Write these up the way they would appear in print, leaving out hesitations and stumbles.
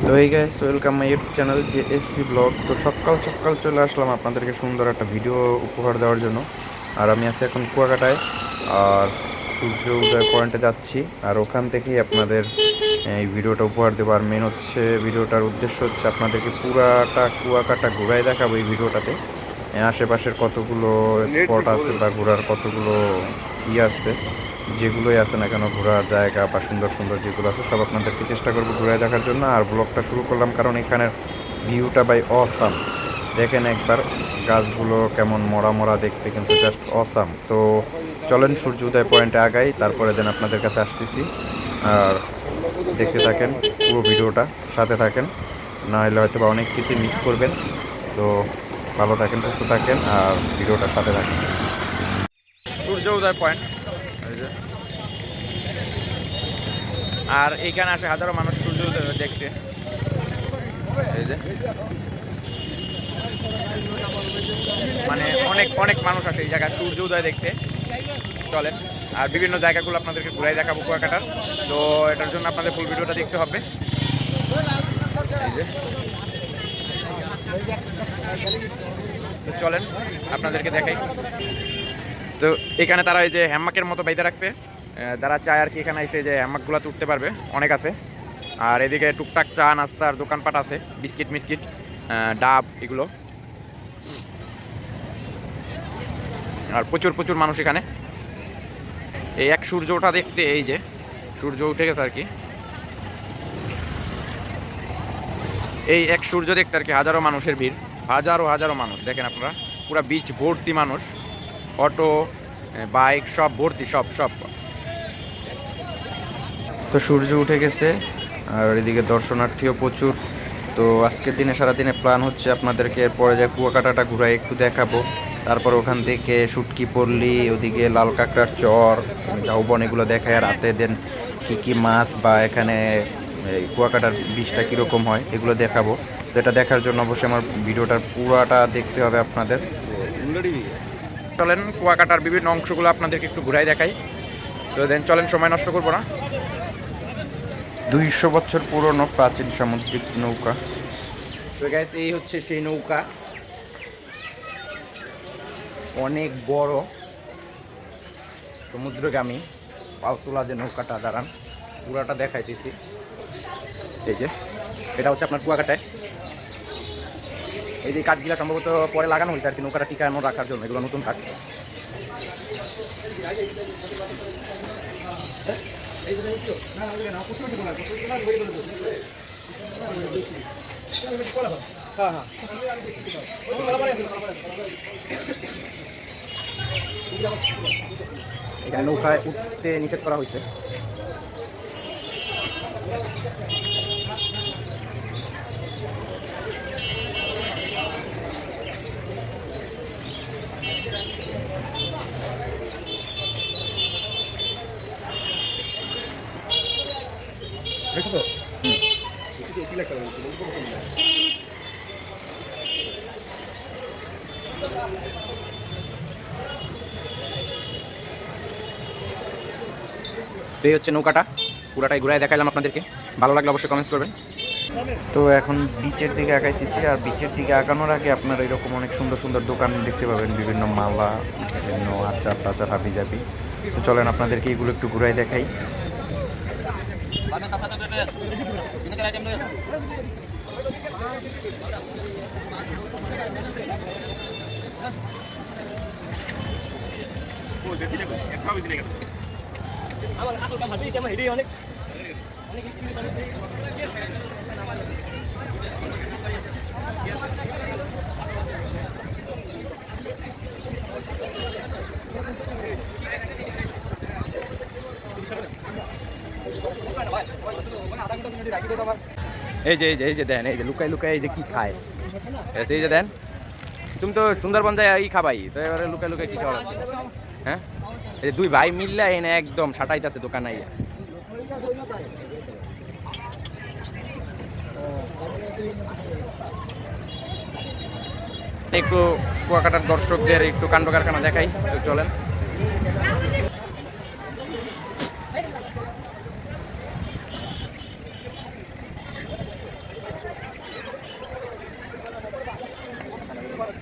তো এই guys, welcome my YouTube channel JSP blog. তো সকাল সকাল চলে আসলাম আপনাদেরকে সুন্দর একটা ভিডিও উপহার দেওয়ার জন্য। আর আমি আছি এখন কুয়াকাটায়, আর সূর্য উদয় পয়েন্টে যাচ্ছি। আর ওখান থেকেই আপনাদের এই ভিডিওটা উপহার দেবো। আর মেন হচ্ছে ভিডিওটার উদ্দেশ্য হচ্ছে আপনাদেরকে পুরাটা কুয়াকাটা ঘুরাই দেখাবো এই ভিডিওটাতে। আশেপাশের কতগুলো স্পট আছে বা ঘোরার কতগুলো আছে, যেগুলোই আছে না কেন ঘোরার জায়গা বা সুন্দর সুন্দর যেগুলো আছে সব আপনাদেরকে চেষ্টা করবো ঘুরে দেখার জন্য। আর ব্লগটা শুরু করলাম কারণ এখানের ভিউটা বাই অসাম। দেখেন একবার গাছগুলো কেমন মরা মরা দেখতে, কিন্তু জাস্ট অসাম। তো চলেন সূর্য উদয় পয়েন্টে আগাই, তারপরে দেন আপনাদের কাছে আসতেছি। আর দেখতে থাকেন পুরো ভিডিওটা, সাথে থাকেন, না হলে হয়তো বা অনেক কিছু মিস করবেন। তো ভালো থাকেন, সুস্থ থাকেন, আর ভিডিওটার সাথে থাকেন। সূর্য উদয় পয়েন্ট, আর এইখানে আসে হাজারো মানুষ সূর্য উদয় দেখতে। এই যে মানে অনেক অনেক মানুষ আসে এই জায়গায় সূর্য উদয় দেখতে। চলেন আর বিভিন্ন জায়গাগুলো আপনাদেরকে ঘুরাই দেখাবো কুয়াকাটার। তো এটার জন্য আপনাদের ফুল ভিডিওটা দেখতে হবে। তো চলেন আপনাদেরকে দেখাই। তো এখানে তারা এই যে হ্যামাকের মতো বাইতে রাখছে, যারা চায় আর কি এখানে এসে যে হ্যামাকগুলো তুলতে পারবে, অনেক আছে। আর এদিকে টুকটাক চা নাস্তার দোকানপাট আছে, বিস্কিট মিস্কিট, ডাব, এগুলো। আর প্রচুর প্রচুর মানুষ এখানে। এই এক সূর্যটা দেখতে, এই যে সূর্য উঠে গেছে আর কি, এই এক সূর্য দেখতে আর কি হাজারো মানুষের ভিড়, হাজারো হাজারো মানুষ। দেখেন আপনারা পুরো বিচ ভর্তি মানুষ, অটো, বাইক সব ভর্তি, সব সব। তো সূর্য উঠে গেছে, আর এদিকে দর্শনার্থীও প্রচুর। তো আজকের দিনে সারাদিনে প্ল্যান হচ্ছে আপনাদেরকে এরপরে যে কুয়াকাটাটা ঘুরাই একটু দেখাবো। তারপর ওখান থেকে শুটকি পল্লী, ওদিকে লাল কাঁকড়ার চর, ঝাউবন, এগুলো দেখায়। রাতে দেন কী কী মাছ বা এখানে এই কুয়াকাটার বীজটা কীরকম হয় এগুলো দেখাবো। তো এটা দেখার জন্য অবশ্যই আমার ভিডিওটার পুরাটা দেখতে হবে আপনাদের। চলেন কুয়াকাটার বিভিন্ন অংশগুলো আপনাদেরকে একটু ঘুরাই দেখাই। তো দেন চলেন, সময় নষ্ট করবো না। 200 বছর পুরনো প্রাচীন সামুদ্রিক নৌকা। তো গাইস, এই হচ্ছে সেই নৌকা, অনেক বড় সমুদ্রগামী পালতোলা যে নৌকাটা, দাঁড়ান পুরাটা দেখাইতেছি। এই যে এটা হচ্ছে আপনার কুয়াকাটায়। এই যে কাঠগুলা সম্ভবত পরে লাগানো হয়েছে আর কি নৌকাটা টিকানো রাখার জন্য, এগুলো নতুন কাঠ। এখানে নৌকায় উঠতে নিষেধ করা হয়েছে। তো এই হচ্ছে নৌকাটা, পুরাটাই ঘুরাই দেখাইলাম আপনাদেরকে। ভালো লাগলে অবশ্যই কমেন্টস করবেন। তো এখন বিচের দিকে আগাইতেছি, আর বিচের দিকে আগানোর আগে আপনারা এরকম অনেক সুন্দর সুন্দর দোকান দেখতে পাবেন, বিভিন্ন মালা, বিভিন্ন আচার টাচার, হাবি জাবি। তো চলেন আপনাদেরকে এগুলো একটু ঘুরাই দেখাই। এই যে এই যে এই যে দেন, এই যে লুকাই লুকাই এই যে কি খায়, এই যে দেন। তুমি তো সুন্দরবন যায় এই খাবাই, তো এবারে লুকাই লুকাই কি খাওয়া? হ্যাঁ, এই দুই ভাই মিললে এনে একদম সাটাইতেছে দোকান আইয়া। একটু কুয়াকাটার দর্শকদের একটু কাণ্ড কারখানা দেখাই, তো চলেন।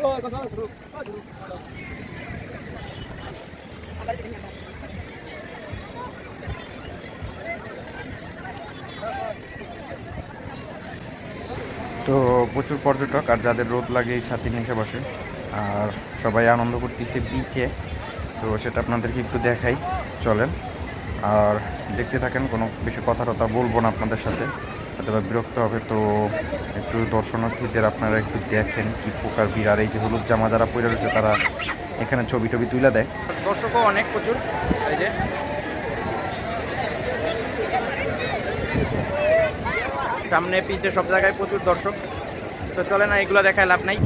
তো প্রচুর পর্যটক, আর যাদের রোদ লাগে এই ছাতির নিচে বসে, আর সবাই আনন্দ করতেছে বিচে। তো সেটা আপনাদেরকে একটু দেখাই, চলেন। আর দেখতে থাকেন, কোনো বেশি কথা টথা বলবো না আপনাদের সাথে, অথবা বিরক্ত হবে। তো একটু দর্শনার্থীদের আপনারা একটু দেখেন কি প্রকার ভিড়। আর এই যে হলুদ জামা যারা পরে রয়েছে তারা এখানে ছবি টবি তুলে দেয়। দর্শকও অনেক প্রচুর, এই যে সামনে পিছে সব জায়গায় প্রচুর দর্শক। তো চলে না, এগুলো দেখায় লাভ নাই।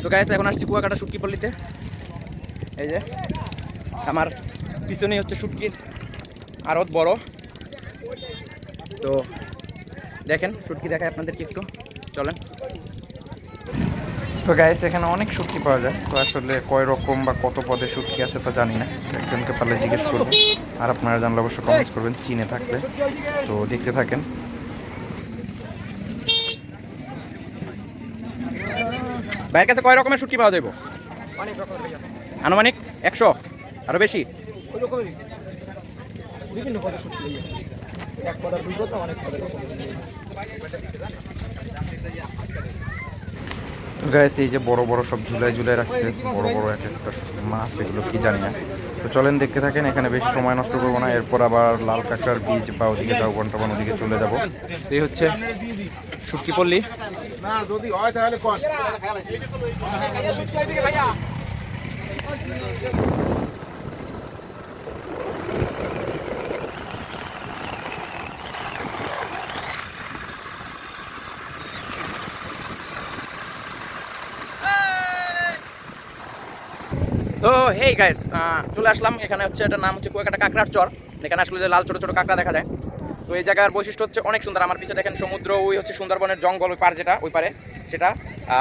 তো গাইস, এখন আসছি কুয়াকাটা শুটকি পল্লীতে। এই যে আমার পিছনেই হচ্ছে শুটকির আড়ত বড়। তো দেখেন, শুটকি দেখায় আপনাদেরকে একটু, চলেন। তো গাইস, এখানে অনেক শুটকি পাওয়া যায়। তো আসলে কয় রকম বা কত পদে শুটকি আছে তা জানি না, একজনকে পারলে জিজ্ঞেস করবো। আর আপনারা জানলে অবশ্যই কমেন্টস করবেন চিনে থাকলে। তো দেখতে থাকেন। ভাইয়ের কাছে কয় রকমের শুটকি পাওয়া যাবে? আনুমানিক 100, আরো বেশি? গাইস, এই যে বড় বড় সব ঝুলাই ঝুলাই রাখছে, বড় বড় এক একটা মাছ, এগুলো কি জানি না। তো চলেন দেখতে থাকেন, এখানে বেশি সময় নষ্ট করবো না। এরপর আবার লাল কাঁকড়ার বীজ বা ওদিকে যাও, ঘন্টাবান ওদিকে চলে যাবো। এই হচ্ছে শুটকি পল্লী। তো হেই গাইস, চলে আসলাম। এখানে হচ্ছে এটার নাম হচ্ছে কুয়াকাটা কাঁকড়ার চর। এখানে আসলে যে লাল ছোটো ছোটো কাঁকড়া দেখা যায়। তো এই জায়গার বৈশিষ্ট্য হচ্ছে অনেক সুন্দর। আমার পিছনে দেখেন সমুদ্র, ওই হচ্ছে সুন্দরবনের জঙ্গল, ওই পার যেটা, ওই পারে সেটা।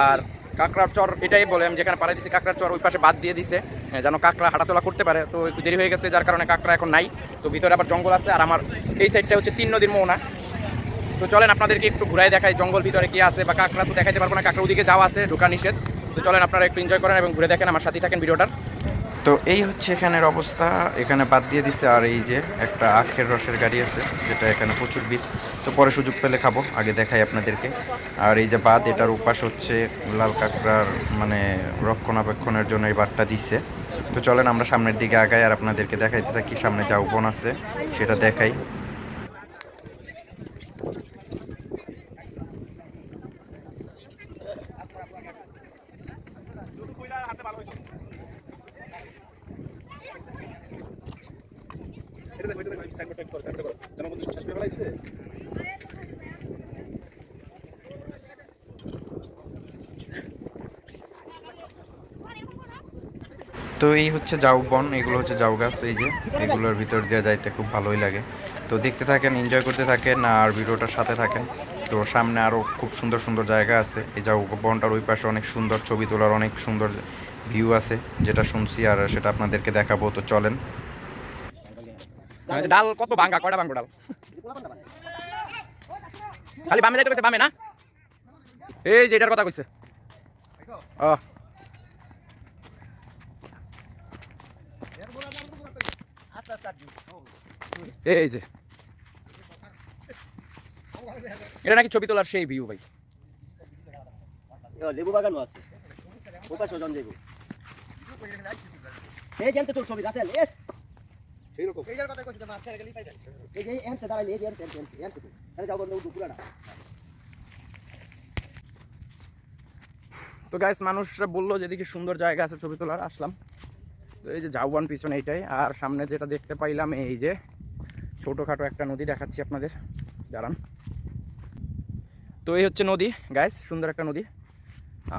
আর কাঁকড়ার চর এটাই বলে, আমি যেখানে পাড়ে দিচ্ছি কাঁকড়ার চর, ওই পাশে বাদ দিয়ে দিছে যেন কাঁকড়া হাঁটাচলা করতে পারে। তো একটু দেরি হয়ে গেছে, যার কারণে কাঁকড়া এখন নাই। তো ভিতরে আবার জঙ্গল আছে, আর আমার এই সাইডটা হচ্ছে 3 নদীর মোহনা। তো চলেন আপনাদেরকে একটু ঘুরাই দেখাই জঙ্গল ভিতরে কি আছে। বা কাঁকড়া তো দেখাইতে পারবো না, কাঁকড়া ওদিকে যাওয়া আছে, ঢোকা নিষেধ। তো চলেন আপনারা একটু এনজয় করেন এবং ঘুরে দেখেন, আমার সাথেই থাকেন ভিডিওটার। তো এই হচ্ছে এখানের অবস্থা, এখানে বাদ দিয়ে দিচ্ছে। আর এই যে একটা আখের রসের গাড়ি আছে, যেটা এখানে প্রচুর বীজ। তো পরে সুযোগ পেলে খাবো, আগে দেখাই আপনাদেরকে। আর এই যে বাদ, এটার উপাস হচ্ছে লাল কাঁকড়ার মানে রক্ষণাবেক্ষণের জন্য এই বাদটা দিচ্ছে। তো চলেন আমরা সামনের দিকে আগাই, আর আপনাদেরকে দেখাইতে থাকি সামনে যা বন আছে সেটা দেখাই। তো এই হচ্ছে জাউ বন, এগুলো হচ্ছে জাউ গাছ। এই যে এগুলোর ভিতর দিয়ে যাইতে খুব ভালোই লাগে। তো দেখতে থাকেন, এনজয় করতে থাকেন, আর ভিডিওটার সাথে থাকেন। তো সামনে আরও খুব সুন্দর সুন্দর জায়গা আছে। এই জাউ বনটার ওই পাশে অনেক সুন্দর ছবি তোলার অনেক সুন্দর ভিউ আছে, যেটা শুনছি, আর সেটা আপনাদেরকে দেখাবো। তো চলেন। ডাল কত ভাঙ্গা, কয়টা ভাঙ্গো ডাল? খালি বামে যাইতে কইছে, বামে না? এই যে এটার কথা কইছে। ও এই যে এটা নাকি ছবি তোলার সেই ভিউ ভাই। লেবু বাগানও আছে, ওপাশে জন লেবু। এই জানতে তোর ছবি গাছে এ সেই রকম এইটার কথা কইছিস, মাছ ছেড়ে গেলি পাইবেন। এই যে এনতে দাঁড়াইলে এই এনতে তো তাহলে যাও বন্ধ পুরাটা। তো গাইস, মানুষরা বললো যেদিকে সুন্দর জায়গা আছে ছবি তোলার, আসলাম। তো এই যে ঝাউবন পিছনে এইটাই, আর সামনে যেটা দেখতে পাইলাম এই যে ছোটোখাটো একটা নদী দেখাচ্ছি আপনাদের, দাঁড়ান। তো এই হচ্ছে নদী গাইস, সুন্দর একটা নদী।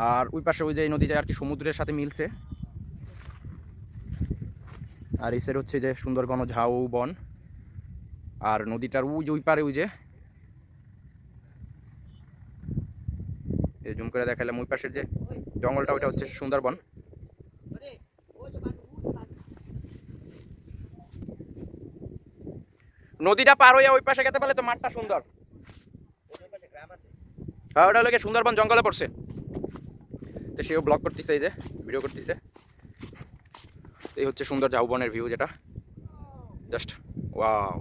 আর ওই পাশে ওই যে এই নদীটা আর কি সমুদ্রের সাথে মিলছে। আর এই সাইড হচ্ছে যে সুন্দর ঘন ঝাউ বন। আর নদীটার ওই পারে ওই যে জুম করে দেখালাম ওই পাশের যে জঙ্গলটা, ওইটা হচ্ছে সুন্দরবন। নদীটা পার হইয়া ওই পাশে গেতে পারলে তো মাঠটা সুন্দর। হ্যাঁ, ওটা হলো সুন্দরবন জঙ্গলে পড়ছে। তো সেও ব্লগ করতেছে, এই যে ভিডিও করতেছে। এই হচ্ছে সুন্দর ঝাউবনের ভিউ, যেটা জাস্ট ওয়াও।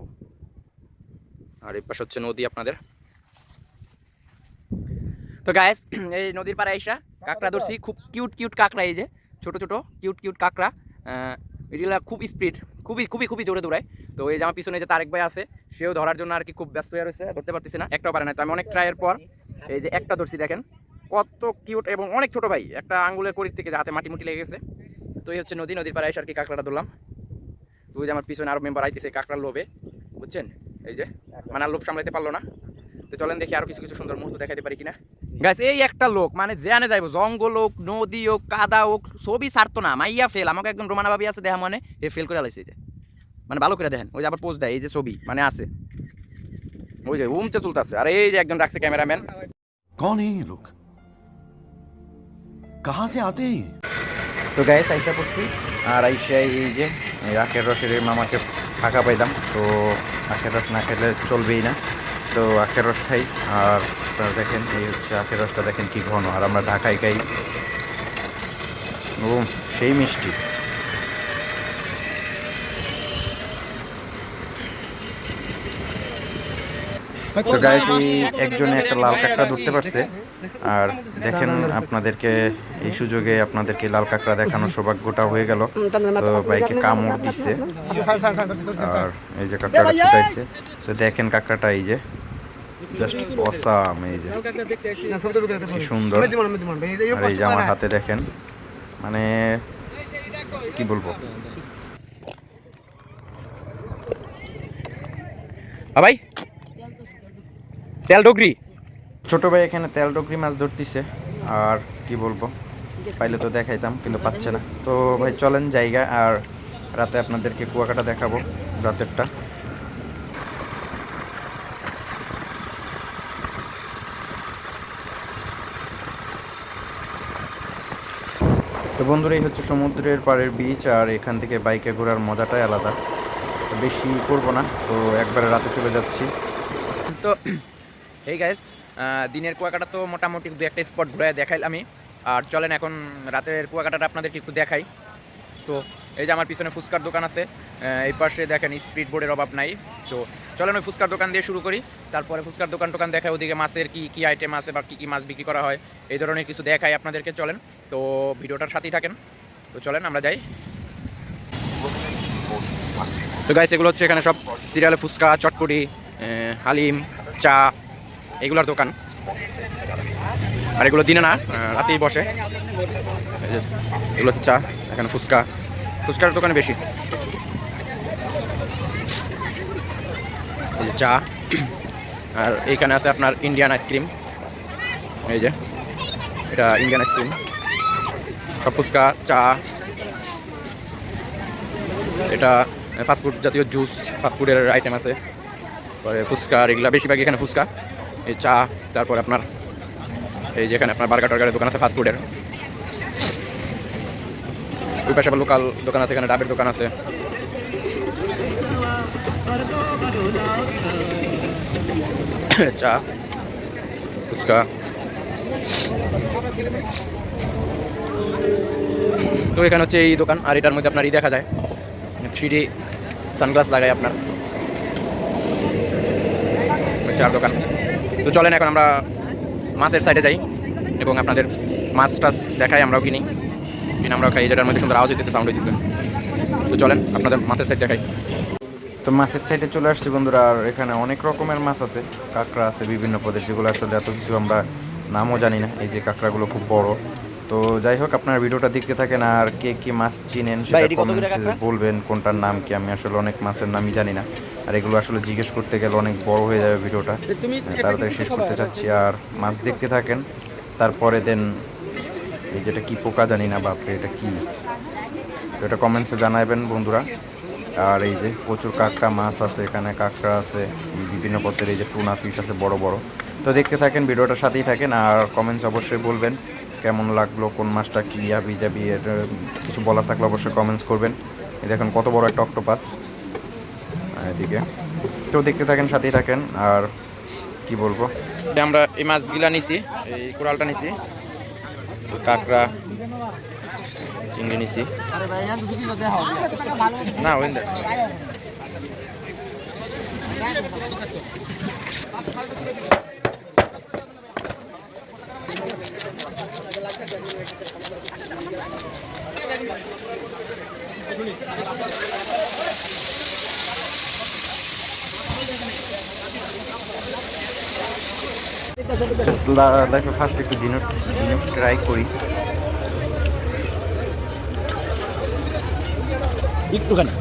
আর এই পাশে হচ্ছে নদী আপনাদের। তো গাইস, এই নদীর পাড়ে আইসা কাঁকড়া ধরছি, খুব কিউট কিউট কাঁকড়া। এই যে ছোট ছোট কিউট কিউট কাঁকড়া, এগুলা খুব স্পিড, খুবই খুবই খুবই জোরে দৌড়ায়। তো এই যে আমার পিছনে যে তারেক ভাই আছে, সেও ধরার জন্য আর কি খুব ব্যস্ত হয়ে রয়েছে, ধরতে পারতেছে না, একটাও পারে না। তো আমি অনেক ট্রাইয়ের পর এই যে একটা ধরছি, দেখেন কত কিউট এবং অনেক ছোট ভাই, একটা আঙ্গুলের করির থেকে হাতে মাটি মুটি লেগে গেছে। তো এই হচ্ছে নদী, নদীর পাড়ে এসে আর কি কাঁকড়াটা ধরলাম। তো ওই যে আমার পিছনে আরো মেম্বার আইতেছে কাঁকড়ার লোভে, বুঝছেন, এই যে মানে আর লোভ সামলাইতে পারলো না। তো চলেন দেখি আরো কিছু কিছু সুন্দর মুহূর্ত দেখাতে পারি কিনা। গাইস, এই একটা লোক মানে জেনে যাইবো, জঙ্গল হোক, নদী হোক, কাদা হোক, ছবি ছাড়তো না, মাইয়া ফেল। আমাকে একদম রোমানা ভাবি আছে দেখা, মানে এ ফেল করে আলাইছে। যে মানে ভালো করে দেখেন, ওই যে আবার পোজ দেয়, এই যে ছবি মানে আছে, ওই যে উমচে চলতেছে। আর এই যে একজন রাখছে ক্যামেরাম্যান। कौन है ये लोग? कहाँ से आते हैं ये? তো গাইস আইসা পড়ছি। আর আইসা এই যে এই আখের রসের মামাকে ফাঁকা পাইলাম। তো আখের রস না খেলে চলবেই না, তো আখের রস খাই। আর আপনারা দেখেন এই হচ্ছে আখের রসটা, দেখেন কি ঘন। আর আমরা ঢাকায় খাই, ও সেই মিষ্টি। তো গাইস, এই একজনে একটা লাল কাঁকড়া ধরতে পারছে। আর দেখেন আপনাদেরকে এই সুযোগে আপনাদেরকে লাল কাঁকড়া দেখানোর সৌভাগ্যটা হয়ে গেল। তো বাইকে কামড় দিচ্ছে, আর এই যে কাঁকড়াটা ছুটাইছে। তো দেখেন কাঁকড়াটা, এই যে জাস্ট অসাম, এই যে কি সুন্দর। আর এই যে আমার হাতে দেখেন, মানে কি বলবো ভাই, তেল ডগরি ছোট ভাই এখানে তেল ডগরি মাছ ধরতেছে। আর কি বলবো, পাইলে তো দেখাইতাম, কিন্তু পাচ্ছে না। তো ভাই চলেন জায়গা, আর রাতে আপনাদেরকে কুয়াকাটা দেখাবো, রাতেরটা। তো বন্ধুরা, এই হচ্ছে সমুদ্রের পাড়ের বিচ। আর এখান থেকে বাইকে ঘোরার মজাটাই আলাদা। তো বেশি করবো না, তো একবারে রাতে চলে যাচ্ছি। তো এই গাইস, দিনের কুয়াকাটা তো মোটামুটি দু একটা স্পট ঘুরে দেখাইলাম আমি। আর চলেন এখন রাতের কুয়াকাটাটা আপনাদেরকে একটু দেখাই। তো এই যে আমার পিছনে ফুচকার দোকান আছে, এই পাশে দেখেন স্পিড বোর্ডের অভাব নাই। তো চলেন ওই ফুচকার দোকান দিয়ে শুরু করি, তারপরে ফুচকার দোকান দেখায়, ওদিকে মাছের কি কি আইটেম আছে বা কী কী মাছ বিক্রি করা হয়, এই ধরনের কিছু দেখাই আপনাদেরকে। চলেন, তো ভিডিওটার সাথেই থাকেন। তো চলেন আমরা যাই। তো গাইস, এগুলো হচ্ছে এখানে সব সিরিয়ালে ফুচকা, চটপটি, হালিম, চা, এগুলোর দোকান। আর এগুলো দিনে না, রাতেই বসে। এগুলো হচ্ছে চা, এখানে ফুচকার দোকানে বেশি। এই যে চা, আর এইখানে আছে আপনার ইন্ডিয়ান আইসক্রিম। এই যে এটা ইন্ডিয়ান আইসক্রিম, সব ফুচকা, চা। এটা ফাস্টফুড জাতীয় জুস, ফাস্টফুডের আইটেম আছে। পরে ফুচকা, এগুলো বেশিরভাগ এখানে ফুচকা, এই চা। তারপর আপনার এই যেখানে আপনার বার্গার টার্গারের দোকান আছে ফাস্টফুডের। ওই পাশে আবার লোকাল দোকান আছে, এখানে ডাবের দোকান আছে। চা, ফুচকা। তো এখানে হচ্ছে এই দোকান। আর এটার মধ্যে আপনার দেখা যায় 3D সানগ্লাস লাগায় আপনার, চার দোকান। তো চলেন এখন আমরা মাছের সাইডে যাই এবং আপনাদের মাছ টাছ দেখাই, আমরাও কিনি আমরাও খাই। যেটার মধ্যে সুন্দর আওয়াজ হইতেছে, সাউন্ড হইতেছে। তো চলেন আপনাদের মাছের সাইড দেখাই। তো মাছের সাইডে চলে আসছি বন্ধুরা। আর এখানে অনেক রকমের মাছ আছে, কাঁকড়া আছে বিভিন্ন পদের, যেগুলো আসলে এত কিছু আমরা নামও জানি না। এই যে কাঁকড়াগুলো খুব বড়। তো যাই হোক, আপনার ভিডিওটা দেখতে থাকেন। আর কে কি মাছ চিনেন সেটা কমেন্টে বলবেন, কোনটার নাম কি। আমি আসলে অনেক মাছের নামই জানি না। আর এগুলো আসলে জিজ্ঞেস করতে গেলে অনেক বড় হয়ে যাবে ভিডিওটা, তাড়াতাড়ি শেষ করতে চাচ্ছি। আর মাছ দেখতে থাকেন, তারপরে দেন এই যেটা কি পোকা জানি না, বাপরে এটা কি, তো এটা কমেন্টসে জানাবেন বন্ধুরা। আর এই যে প্রচুর কাঁকড়া মাছ আছে এখানে, কাঁকড়া আছে বিভিন্ন পথের, এই যে টুনা ফিশ আছে বড় বড়। তো দেখতে থাকেন, ভিডিওটার সাথেই থাকেন, আর কমেন্টস অবশ্যই বলবেন কেমন লাগলো, কোন মাছটা কি আবি যাবি, এর কিছু বলার থাকলে অবশ্যই কমেন্টস করবেন। এই দেখুন কত বড় একটা অক্টোপাস এদিকে। তো দেখতে থাকেন, সাথেই থাকেন। আর কি বলবো, আমরা এই মাছগুলা নিছি, এই কোরালটা নিছি, কাঁকড়া চিংড়ি নিছি না ওই লাইফে ফার্স্ট একটু ঝিনুক ট্রাই করি। একটুখানি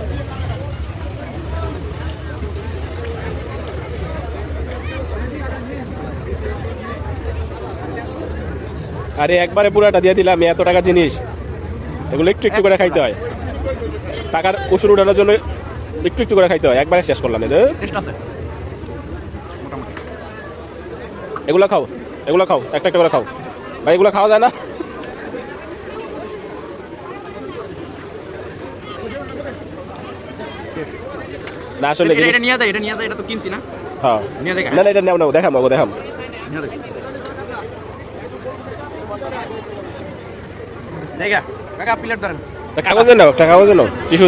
আরে একবারে পুরাটা দিয়ে দিলাম, এত টাকার জিনিস, এগুলো একটু একটু করে খাইতে হয়, টাকার ওষুধ উঠানোর জন্য একটু একটু করে খাইতে হয়, একবারে শেষ করলাম। এগুলো খাও, এগুলো খাও, একটা একটা করে খাও ভাই, এগুলো খাওয়া যায় না। না আসলে এটা নিয়ে যায়, এটা তো কিনছি না। হ্যাঁ নিয়ে যায়, না না, এটা নেও, দেখাম দেখাম। দেখা কাকা প্লেট ধরেন, কাগজে নাও, একটা কাগজে নাও, টিস্যু।